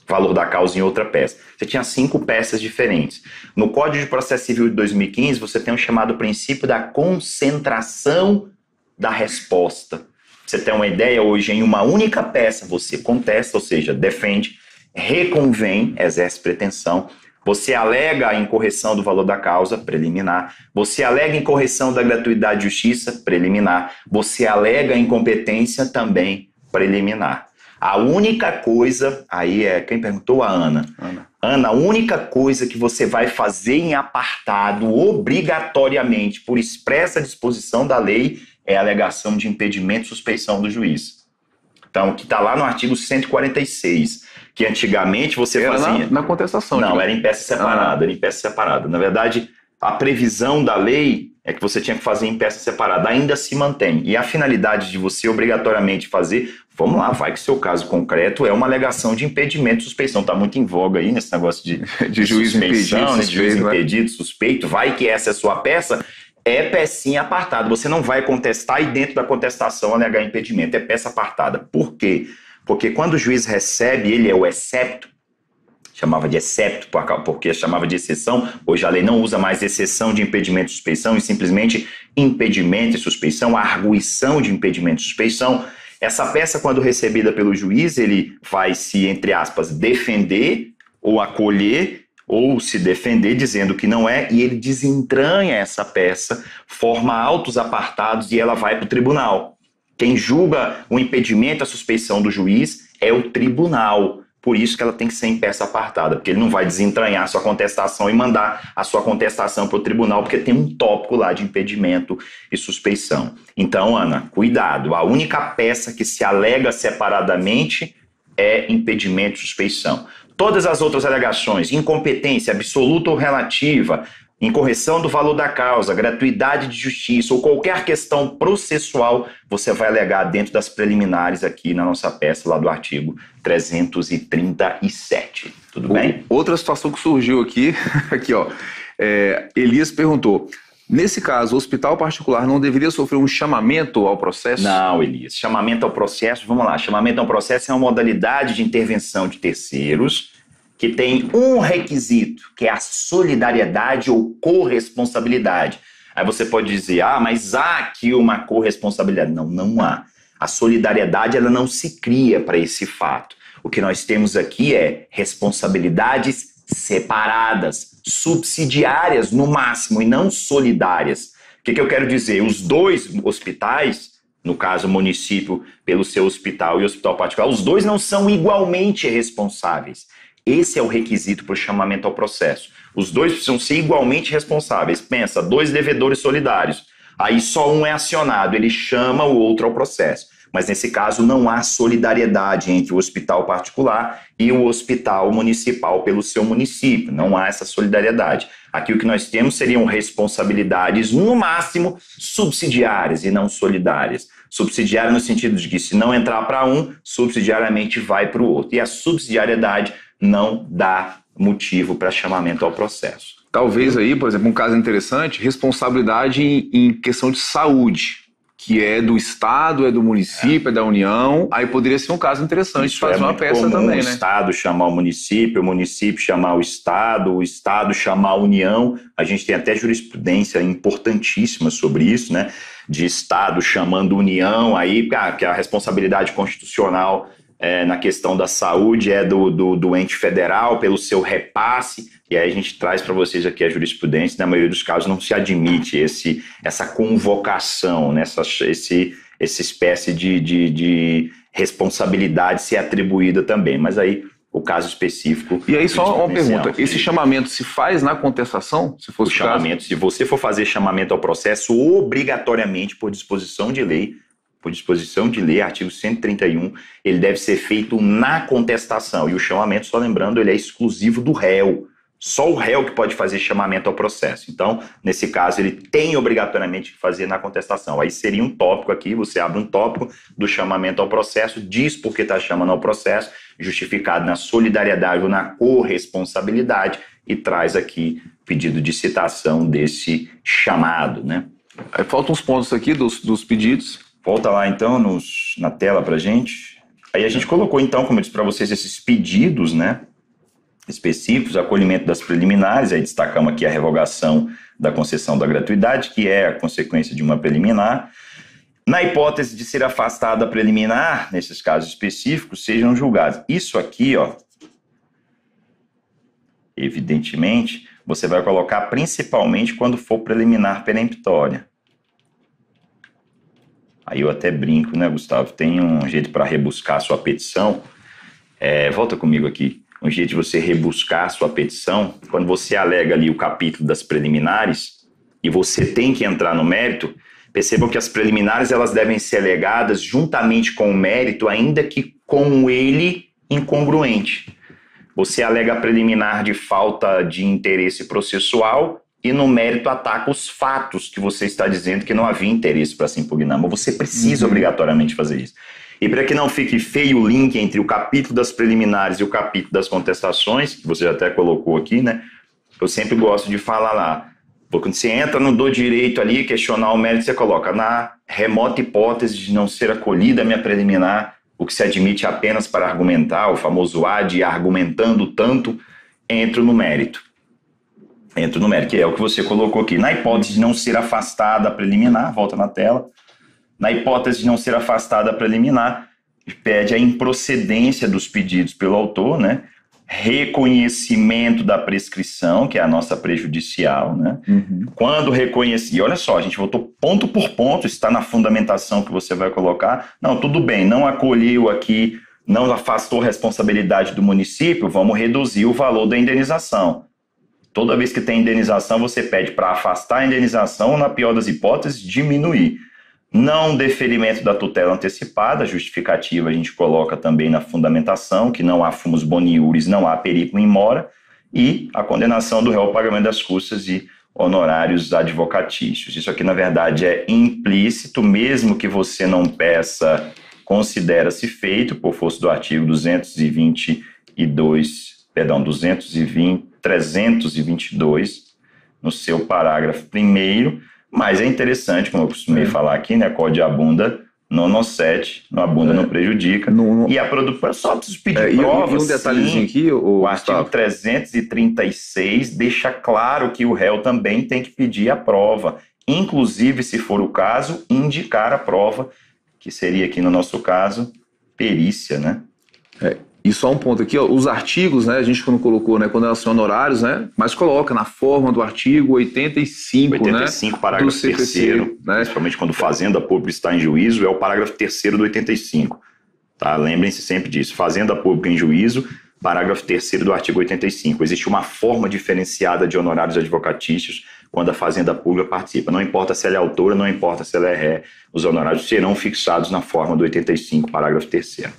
B: Valor da causa em outra peça. Você tinha 5 peças diferentes. No Código de Processo Civil de 2015, você tem um chamado princípio da concentração da resposta. Pra você ter uma ideia, hoje em uma única peça você contesta, ou seja, defende, reconvém, exerce pretensão, você alega a incorreção do valor da causa, preliminar. Você alega a incorreção da gratuidade de justiça, preliminar. Você alega a incompetência, também preliminar. A única coisa, aí quem perguntou? A Ana. Ana, a única coisa que você vai fazer em apartado, obrigatoriamente, por expressa disposição da lei, é a alegação de impedimento e suspeição do juiz. Então, que está lá no artigo 146, que antigamente você fazia...
A: Na contestação.
B: Não, era em peça separada. Na verdade, a previsão da lei é que você tinha que fazer em peça separada. Ainda se mantém. E a finalidade de você obrigatoriamente fazer... Vamos lá, vai que o seu caso concreto é uma alegação de impedimento e suspeição. Está muito em voga aí nesse negócio de
A: juiz impedido,
B: de juiz impedido, suspeito. Vai que essa é a sua peça... É pecinha apartada. Você não vai contestar e dentro da contestação alegar impedimento. É peça apartada. Por quê? Porque quando o juiz recebe, ele é o excepto, chamava de excepto porque chamava de exceção. Hoje a lei não usa mais exceção de impedimento e suspeição e simplesmente impedimento e suspeição, arguição de impedimento e suspeição. Essa peça, quando recebida pelo juiz, ele vai se, entre aspas, defender ou acolher ou se defender dizendo que não é, e ele desentranha essa peça, forma autos apartados e ela vai para o tribunal. Quem julga o impedimento, a suspeição do juiz é o tribunal. Por isso que ela tem que ser em peça apartada, porque ele não vai desentranhar a sua contestação e mandar a sua contestação para o tribunal, porque tem um tópico lá de impedimento e suspeição. Então, Ana, cuidado. A única peça que se alega separadamente é impedimento e suspeição. Todas as outras alegações, incompetência absoluta ou relativa, incorreção do valor da causa, gratuidade de justiça ou qualquer questão processual, você vai alegar dentro das preliminares aqui na nossa peça lá do artigo 337. Tudo bem?
A: Outra situação que surgiu aqui, Elias perguntou, nesse caso, o hospital particular não deveria sofrer um chamamento ao processo?
B: Não, Elias. Chamamento ao processo, vamos lá. Chamamento ao processo é uma modalidade de intervenção de terceiros que tem um requisito, que é a solidariedade ou corresponsabilidade. Aí você pode dizer, mas há aqui uma corresponsabilidade. Não, não há. A solidariedade ela não se cria para esse fato. O que nós temos aqui é responsabilidades separadas, subsidiárias no máximo e não solidárias. O que eu quero dizer? Os dois hospitais, no caso o município pelo seu hospital e o hospital particular, os dois não são igualmente responsáveis. Esse é o requisito para o chamamento ao processo. Os dois precisam ser igualmente responsáveis. Pensa, dois devedores solidários. Aí só um é acionado, ele chama o outro ao processo. Mas nesse caso não há solidariedade entre o hospital particular e o hospital municipal pelo seu município. Não há essa solidariedade. Aqui o que nós temos seriam responsabilidades, no máximo, subsidiárias e não solidárias. Subsidiária no sentido de que se não entrar para um, subsidiariamente vai para o outro. E a subsidiariedade não dá motivo para chamamento ao processo.
A: Talvez aí, por exemplo, um caso interessante, responsabilidade em questão de saúde, que é do Estado, é do município, é da União. Aí poderia ser um caso interessante de fazer uma peça
B: comum,
A: também, né?
B: O Estado chamar o município chamar o Estado chamar a União. A gente tem até jurisprudência importantíssima sobre isso, né? De Estado chamando União, aí que a responsabilidade constitucional na questão da saúde é do ente federal pelo seu repasse, e aí a gente traz para vocês aqui a jurisprudência. Na maioria dos casos não se admite essa convocação, né? essa espécie de responsabilidade ser atribuída também, mas aí o caso específico...
A: E aí só uma pergunta, esse chamamento se faz na contestação? Se fosse o
B: chamamento, se você for fazer chamamento ao processo, obrigatoriamente por disposição de lei, artigo 131, ele deve ser feito na contestação. E o chamamento, só lembrando, ele é exclusivo do réu. Só o réu que pode fazer chamamento ao processo. Então, nesse caso, ele tem obrigatoriamente que fazer na contestação. Aí seria um tópico aqui, você abre um tópico do chamamento ao processo, diz por que está chamando ao processo, justificado na solidariedade ou na corresponsabilidade, e traz aqui pedido de citação desse chamado, né?
A: Aí faltam uns pontos aqui dos pedidos.
B: Volta lá, então, na tela para a gente. Aí a gente colocou, então, como eu disse para vocês, esses pedidos, né, específicos, acolhimento das preliminares, aí destacamos aqui a revogação da concessão da gratuidade, que é a consequência de uma preliminar. Na hipótese de ser afastada a preliminar, nesses casos específicos, sejam julgados. Isso aqui, ó, evidentemente, você vai colocar principalmente quando for preliminar peremptória. Aí eu até brinco, né, Gustavo? Tem um jeito para rebuscar a sua petição. Volta comigo aqui. Um jeito de você rebuscar a sua petição, quando você alega ali o capítulo das preliminares e você tem que entrar no mérito, percebam que as preliminares elas devem ser alegadas juntamente com o mérito, ainda que com ele incongruente. Você alega a preliminar de falta de interesse processual e no mérito ataca os fatos que você está dizendo que não havia interesse para se impugnar. Mas você precisa obrigatoriamente fazer isso. E para que não fique feio o link entre o capítulo das preliminares e o capítulo das contestações, que você até colocou aqui, né? Eu sempre gosto de falar lá. Quando você entra no do direito ali, questionar o mérito, você coloca na remota hipótese de não ser acolhida a minha preliminar, o que se admite apenas para argumentar, o famoso ad argumentando tanto, entro no mérito. Entro no mérito, que é o que você colocou aqui. Na hipótese de não ser afastada a preliminar, volta na tela. Na hipótese de não ser afastada a preliminar, pede a improcedência dos pedidos pelo autor, né? Reconhecimento da prescrição, que é a nossa prejudicial, né? Quando reconhecer, olha só, a gente voltou ponto por ponto, está na fundamentação que você vai colocar. Não, tudo bem, não acolheu aqui, não afastou a responsabilidade do município, vamos reduzir o valor da indenização. Toda vez que tem indenização, você pede para afastar a indenização ou, na pior das hipóteses, diminuir. Não deferimento da tutela antecipada, justificativa a gente coloca também na fundamentação, que não há fumus boni iuris, não há periculum in mora, e a condenação do réu ao pagamento das custas e honorários advocatícios. Isso aqui, na verdade, é implícito, mesmo que você não peça, considera-se feito, por força do artigo 322, no seu parágrafo 1º, mas é interessante, como eu costumei falar aqui, né, quod abunda non nocet, não abunda não prejudica, e a produção só preciso pedir prova,
A: e um detalhezinho aqui,
B: o artigo 336 deixa claro que o réu também tem que pedir a prova, inclusive, se for o caso, indicar a prova, que seria aqui no nosso caso, perícia, né?
A: E só um ponto aqui, ó, os artigos, né, a gente não colocou, né, quando elas são honorários, né, mas coloca na forma do artigo 85,
B: 85,
A: né,
B: parágrafo
A: do CPC,
B: 3º,
A: né?
B: Principalmente quando fazenda pública está em juízo, é o parágrafo 3º do 85. Tá? Lembrem-se sempre disso. Fazenda pública em juízo, parágrafo 3º do artigo 85. Existe uma forma diferenciada de honorários advocatícios quando a fazenda pública participa. Não importa se ela é autora, não importa se ela é ré, os honorários serão fixados na forma do 85, parágrafo 3º.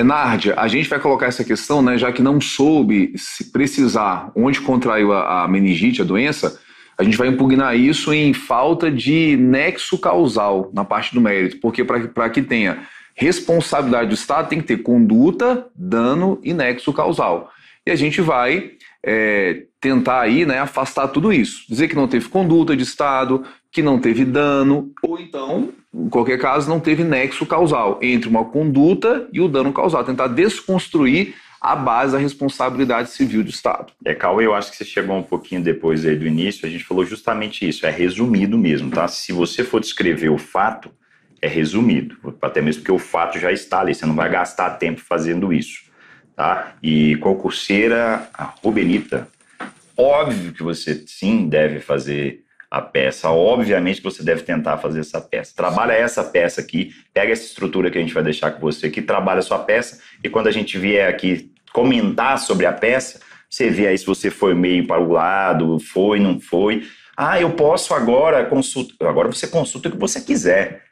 A: Nárdia, a gente vai colocar essa questão, né, já que não soube se precisar onde contraiu a meningite, a doença, a gente vai impugnar isso em falta de nexo causal na parte do mérito, porque para que tenha responsabilidade do Estado tem que ter conduta, dano e nexo causal. E a gente vai tentar aí, né, afastar tudo isso. Dizer que não teve conduta de Estado, que não teve dano, ou então, em qualquer caso, não teve nexo causal entre uma conduta e o dano causal. Tentar desconstruir a base da responsabilidade civil do Estado.
B: Cauê, eu acho que você chegou um pouquinho depois aí do início, a gente falou justamente isso, é resumido mesmo, tá? Se você for descrever o fato, é resumido, até mesmo porque o fato já está ali, você não vai gastar tempo fazendo isso, tá? E concurseira, a Rubenita, óbvio que você sim deve fazer a peça, obviamente que você deve tentar fazer essa peça. Trabalha essa peça aqui, pega essa estrutura que a gente vai deixar com você aqui, trabalha a sua peça e quando a gente vier aqui comentar sobre a peça, você vê aí se você foi meio para o lado, foi, não foi. Ah, eu posso agora consultar. Agora você consulta o que você quiser.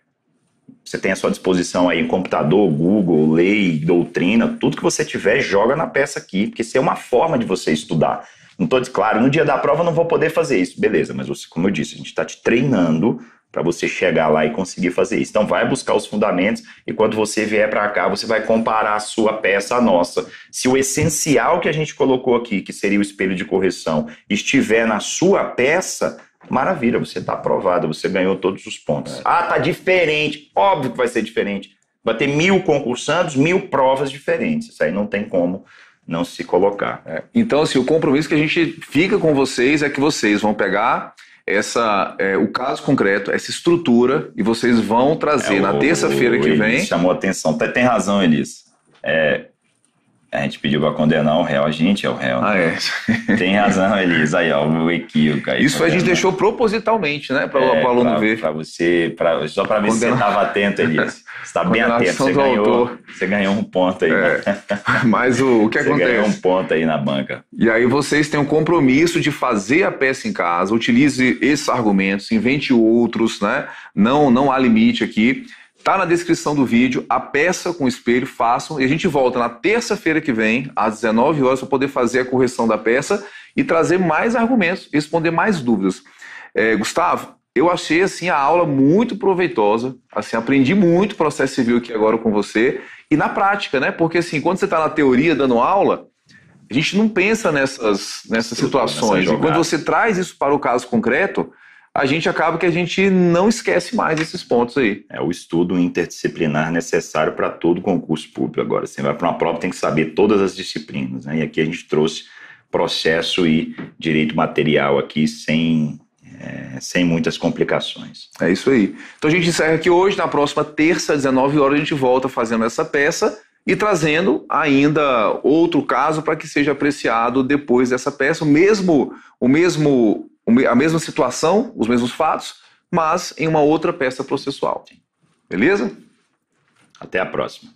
B: Você tem à sua disposição aí computador, Google, lei, doutrina, tudo que você tiver, joga na peça aqui, porque isso é uma forma de você estudar. Não estou, claro, no dia da prova eu não vou poder fazer isso, beleza, mas você, como eu disse, a gente está te treinando para você chegar lá e conseguir fazer isso. Então vai buscar os fundamentos e quando você vier para cá, você vai comparar a sua peça à nossa. Se o essencial que a gente colocou aqui, que seria o espelho de correção, estiver na sua peça, maravilha, você está aprovado, você ganhou todos os pontos. Ah, tá diferente, óbvio que vai ser diferente. Vai ter 1000 concursandos, 1000 provas diferentes. Isso aí não tem como não se colocar.
A: Então, assim, o compromisso que a gente fica com vocês é que vocês vão pegar o caso concreto, essa estrutura, e vocês vão trazer na terça-feira que vem.
B: Chamou a atenção. Tem razão, Elis. A gente pediu para condenar o réu, a gente é o réu. Né? Tem razão, Elis. Aí, ó, o equívoco. Aí,
A: isso a gente deixou propositalmente, né? Para o aluno ver.
B: Só para ver se você estava atento, Elis. Você está bem atento. Você ganhou um ponto aí.
A: Mas o que acontece?
B: Você ganhou um ponto aí na banca.
A: E aí vocês têm um compromisso de fazer a peça em casa, utilize esses argumentos, invente outros, né? Não há limite aqui. Tá na descrição do vídeo, a peça com espelho, façam. E a gente volta na terça-feira que vem, às 19 horas, para poder fazer a correção da peça e trazer mais argumentos, responder mais dúvidas. Gustavo, eu achei assim, a aula muito proveitosa. Assim, aprendi muito processo civil aqui agora com você. E na prática, né? Porque assim, quando você está na teoria dando aula, a gente não pensa nessas situações. E quando você traz isso para o caso concreto, a gente acaba que a gente não esquece mais esses pontos aí.
B: É o estudo interdisciplinar necessário para todo concurso público. Agora, você vai para uma prova, tem que saber todas as disciplinas, né? E aqui a gente trouxe processo e direito material aqui sem muitas complicações.
A: É isso aí. Então a gente encerra aqui hoje, na próxima terça, às 19 horas, a gente volta fazendo essa peça e trazendo ainda outro caso para que seja apreciado depois dessa peça, a mesma situação, os mesmos fatos, mas em uma outra peça processual. Beleza?
B: Até a próxima.